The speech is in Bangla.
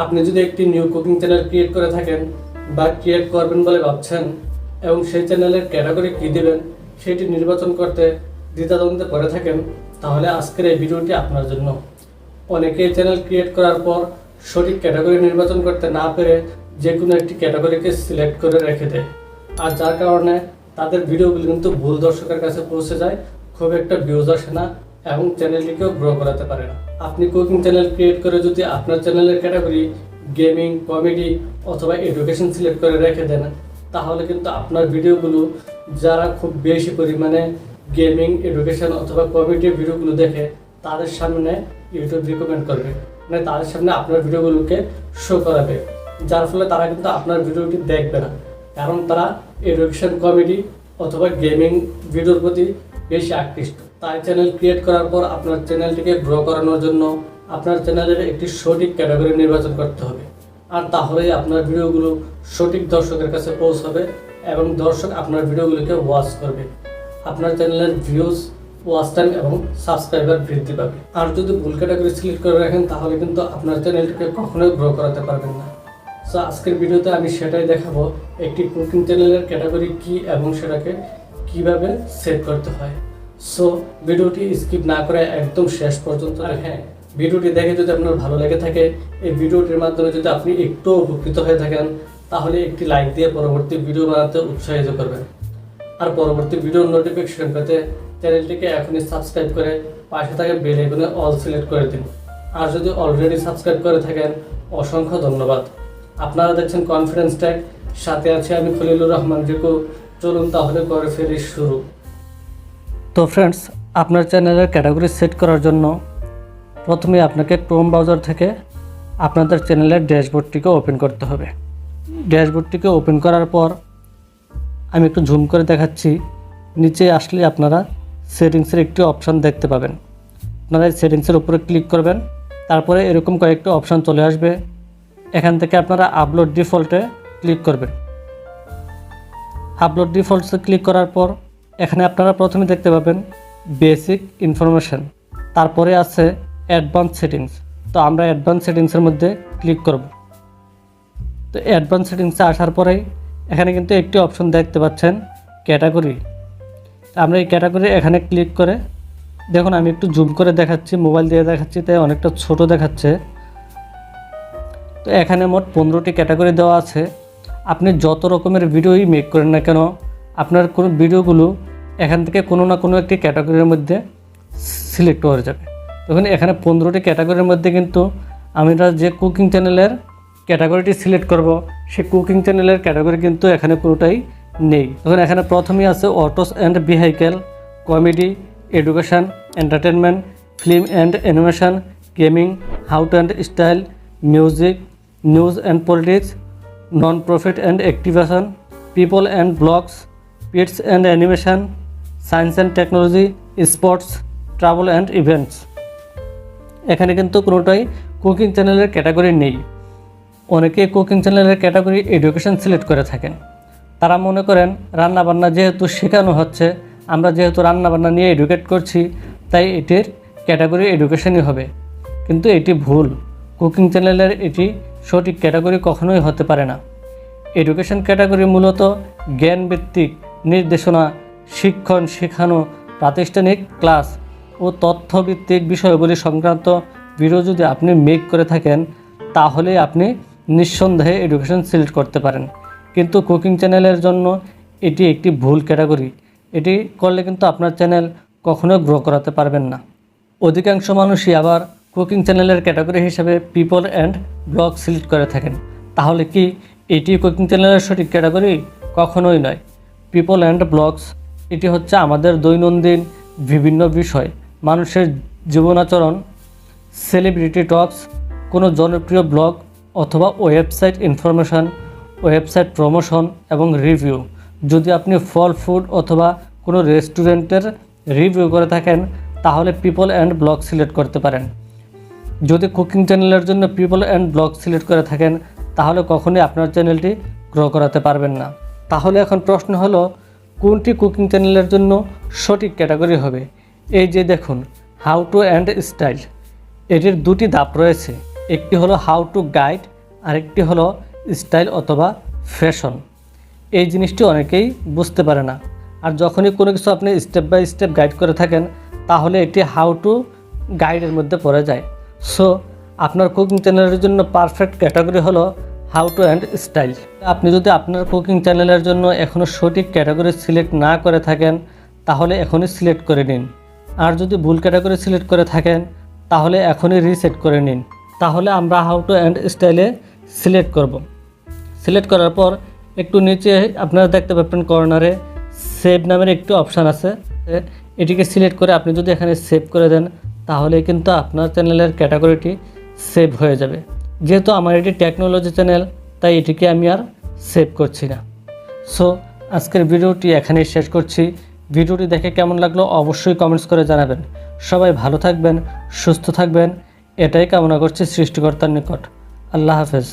আপনি যদি একটি নিউ কুকিং চ্যানেল ক্রিয়েট করে থাকেন বা ক্রিয়েট করবেন বলে ভাবছেন এবং সেই চ্যানেলের ক্যাটাগরি কী দেবেন সেটি নির্বাচন করতে দ্বিধাদ্বন্দ্বে পড়ে থাকেন, তাহলে আজকের এই ভিডিওটি আপনার জন্য। অনেকেই চ্যানেল ক্রিয়েট করার পর সঠিক ক্যাটাগরি নির্বাচন করতে না পেরে যে কোনো একটি ক্যাটাগরিকে সিলেক্ট করে রেখে দেয়, আর যার কারণে তাদের ভিডিওগুলি কিন্তু ভুল দর্শকের কাছে পৌঁছে যায়, খুব একটা ভিউজ আসে না এবং চ্যানেলটিকেও গ্রো করাতে পারে না। আপনি কুকিং চ্যানেল ক্রিয়েট করে যদি আপনার চ্যানেলের ক্যাটাগরি গেমিং, কমেডি অথবা এডুকেশন সিলেক্ট করে রেখে দেন, তাহলে কিন্তু আপনার ভিডিওগুলো যারা খুব বেশি পরিমাণে গেমিং, এডুকেশন অথবা কমেডি ভিডিওগুলো দেখে তাদের সামনে ইউটিউব রিকমেন্ড করবে, মানে তাদের সামনে আপনার ভিডিওগুলোকে শো করাবে, যার ফলে তারা কিন্তু আপনার ভিডিওটি দেখবে না, কারণ তারা এডুকেশন, কমেডি অথবা গেমিং ভিডিওর প্রতি বেশি আকৃষ্ট। তাই চ্যানেল ক্রিয়েট করার পর আপনার চ্যানেলটিকে গ্রো করানোর জন্য আপনার চ্যানেলের একটি সঠিক ক্যাটাগরি নির্বাচন করতে হবে, আর তাহলেই আপনার ভিডিওগুলো সঠিক দর্শকের কাছে পৌঁছাবে এবং দর্শক আপনার ভিডিওগুলোকে ওয়াচ করবে। আপনার চ্যানেলের ভিউজ, ওয়াচ টাইম এবং সাবস্ক্রাইবার বৃদ্ধি পাবে। আর যদি ভুল ক্যাটাগরি সিলেক্ট করে রাখেন তাহলে কিন্তু আপনার চ্যানেলটিকে কখনোই গ্রো করাতে পারবেন না। সো আজকের ভিডিওতে আমি সেটাই দেখাবো, একটি কুকিং চ্যানেলের ক্যাটাগরি কী এবং সেটাকে কিভাবে সেট করতে হয়। সো ভিডিওটি স্কিপ না করে একদম শেষ পর্যন্ত, আর হ্যাঁ, ভিডিওটি দেখে যদি আপনার ভালো লেগে থাকে, এই ভিডিওটির মাধ্যমে যদি আপনি একটু উপকৃত হয়ে থাকেন, তাহলে একটি লাইক দিয়ে পরবর্তী ভিডিও বানাতে উৎসাহিত করবেন। আর পরবর্তী ভিডিওর নোটিফিকেশন পেতে চ্যানেলটিকে এখনই সাবস্ক্রাইব করে পাশে থাকা বেল আইকনে অল সিলেক্ট করে দিন। আর যদি অলরেডি সাবস্ক্রাইব করে থাকেন, অসংখ্য ধন্যবাদ। আপনারা দেখছেন কনফিডেন্স ট্যাগ, সাথে আছে আমি খলিলুর রহমান রিকু। চলুন তাহলে করে ফেলি শুরু। তো ফ্রেন্ডস, আপনার চ্যানেলের ক্যাটাগরি সেট করার জন্য প্রথমে আপনাকে ক্রোম ব্রাউজার থেকে আপনাদের চ্যানেলের ড্যাশবোর্ডটিকে ওপেন করতে হবে। ড্যাশবোর্ডটিকে ওপেন করার পর আমি একটু জুম করে দেখাচ্ছি, নিচে আসলে আপনারা সেটিংসের একটি অপশান দেখতে পাবেন। আপনারা এই সেটিংসের উপরে ক্লিক করবেন, তারপরে এরকম কয়েকটা অপশান চলে আসবে। এখান থেকে আপনারা আপলোড ডিফল্টে ক্লিক করবেন। আপলোড ডিফল্টসে ক্লিক করার পর এখানে আপনারা প্রথমে দেখতে পাবেন বেসিক ইনফরমেশন, তারপরে আছে অ্যাডভান্স সেটিংস। তো আমরা অ্যাডভান্স সেটিংসের মধ্যে ক্লিক করব। তো অ্যাডভান্স সেটিংসে আসার পরেই এখানে কিন্তু একটি অপশন দেখতে পাচ্ছেন, ক্যাটাগরি। আমরা এই ক্যাটাগরি এখানে ক্লিক করে দেখুন, আমি একটু জুম করে দেখাচ্ছি, মোবাইল দিয়ে দেখাচ্ছি তাই অনেকটা ছোট দেখাচ্ছে। তো এখানে মোট 15টি ক্যাটাগরি দেওয়া আছে। আপনি যত রকমের ভিডিওই মেক করেন না কেন, আপনার কোনো ভিডিওগুলো এখান থেকে কোনো না কোনো একটি ক্যাটাগরির মধ্যে সিলেক্ট হয়ে যাবে। তখন এখানে 15টি ক্যাটাগরির মধ্যে কিন্তু আমরা যে কুকিং চ্যানেলের ক্যাটাগরিটি সিলেক্ট করব, সেই কুকিং চ্যানেলের ক্যাটাগরি কিন্তু এখানে কোনোটাই নেই। তখন এখানে প্রথমেই আছে autos and vehicle, comedy, education, entertainment, film and animation, gaming, how to and style, music, news and politics, non profit and activation, people and blogs, pets and animation, science and technology, sports, travel and events. এখানে কিন্তু কোনোটাই কুকিং চ্যানেলের ক্যাটাগরি নেই। অনেকে কুকিং চ্যানেলের ক্যাটাগরি এডুকেশন সিলেক্ট করে থাকেন। তারা মনে করেন রান্নাবান্না যেহেতু শেখানো হচ্ছে, আমরা যেহেতু রান্নাবান্না নিয়ে এডুকেট করছি, তাই এটির ক্যাটাগরি এডুকেশনই হবে। কিন্তু এটি ভুল। কুকিং চ্যানেলের এটি সঠিক ক্যাটাগরি কখনোই হতে পারে না। এডুকেশন ক্যাটাগরি মূলত জ্ঞানভিত্তিক নির্দেশনা, শিক্ষণ, শেখানো, প্রাতিষ্ঠানিক ক্লাস ও তথ্যভিত্তিক বিষয়গুলি সংক্রান্ত ভিডিও যদি আপনি মেক করে থাকেন, তাহলে আপনি নিঃসন্দেহে এডুকেশন সিলেক্ট করতে পারেন। কিন্তু কুকিং চ্যানেলের জন্য এটি একটি ভুল ক্যাটাগরি। এটি করলে কিন্তু আপনার চ্যানেল কখনোই গ্রো করাতে পারবেন না। অধিকাংশ মানুষই আবার কুকিং চ্যানেলের ক্যাটাগরি হিসেবে পিপল অ্যান্ড ব্লগ সিলেক্ট করে থাকেন। তাহলে কি এটি কুকিং চ্যানেলের সঠিক ক্যাটাগরি? কখনোই নয়। পিপল অ্যান্ড ব্লগস এটি হচ্ছে আমাদের দৈনন্দিন বিভিন্ন বিষয়, মানুষের জীবনাচরণ, সেলিব্রিটি টকস, কোনো জনপ্রিয় ব্লগ অথবা ওয়েবসাইট ইনফরমেশন, ওয়েবসাইট প্রমোশন এবং রিভিউ। যদি আপনি ফল, ফুড অথবা কোনো রেস্টুরেন্টের রিভিউ করে থাকেন, তাহলে পিপল অ্যান্ড ব্লগ সিলেক্ট করতে পারেন। যদি কুকিং চ্যানেলের জন্য পিপল অ্যান্ড ব্লগ সিলেক্ট করে থাকেন, তাহলে কখনোই আপনার চ্যানেলটি গ্রো করাতে পারবেন না। তাহলে এখন প্রশ্ন হলো, কোনটি কুকিং চ্যানেলের জন্য সঠিক ক্যাটাগরি হবে? এই যে দেখুন, হাউ টু অ্যান্ড স্টাইল, এটির দুটি ধাপ রয়েছে। একটি হলো হাউ টু গাইড, আরেকটি হলো স্টাইল অথবা ফ্যাশন। এই জিনিসটি অনেকেই বুঝতে পারে না। আর যখনই কোনো কিছু আপনি স্টেপ বাই স্টেপ গাইড করে থাকেন, তাহলে এটি হাউ টু গাইডের মধ্যে পড়ে যায়। সো আপনার কুকিং চ্যানেলের জন্য পারফেক্ট ক্যাটাগরি হলো হাউ টু অ্যান্ড স্টাইল। আপনি যদি আপনার কুকিং চ্যানেলের জন্য এখনও সঠিক ক্যাটাগরি সিলেক্ট না করে থাকেন, তাহলে এখনই সিলেক্ট করে নিন। আর যদি ভুল ক্যাটাগরি সিলেক্ট করে থাকেন, তাহলে এখনই রিসেট করে নিন। তাহলে আমরা হাউ টু অ্যান্ড স্টাইলে সিলেক্ট করব। সিলেক্ট করার পর একটু নিচে আপনারা দেখতে পাবেন কর্নারে সেভ নামের একটি অপশান আছে। এটিকে সিলেক্ট করে আপনি যদি এখানে সেভ করে দেন, তাহলে কিন্তু আপনার চ্যানেলের ক্যাটাগরিটি সেভ হয়ে যাবে। যেহেতু আমার এটি টেকনোলজি চ্যানেল, তাই এটিকে আমি আর সেভ করছি না। সো আজকের ভিডিওটি এখানেই শেষ করছি। ভিডিওটি দেখে কেমন লাগলো অবশ্যই কমেন্টস করে জানাবেন। সবাই ভালো থাকবেন, সুস্থ থাকবেন, এটাই কামনা করছি সৃষ্টিকর্তার নিকট। আল্লাহ হাফেজ।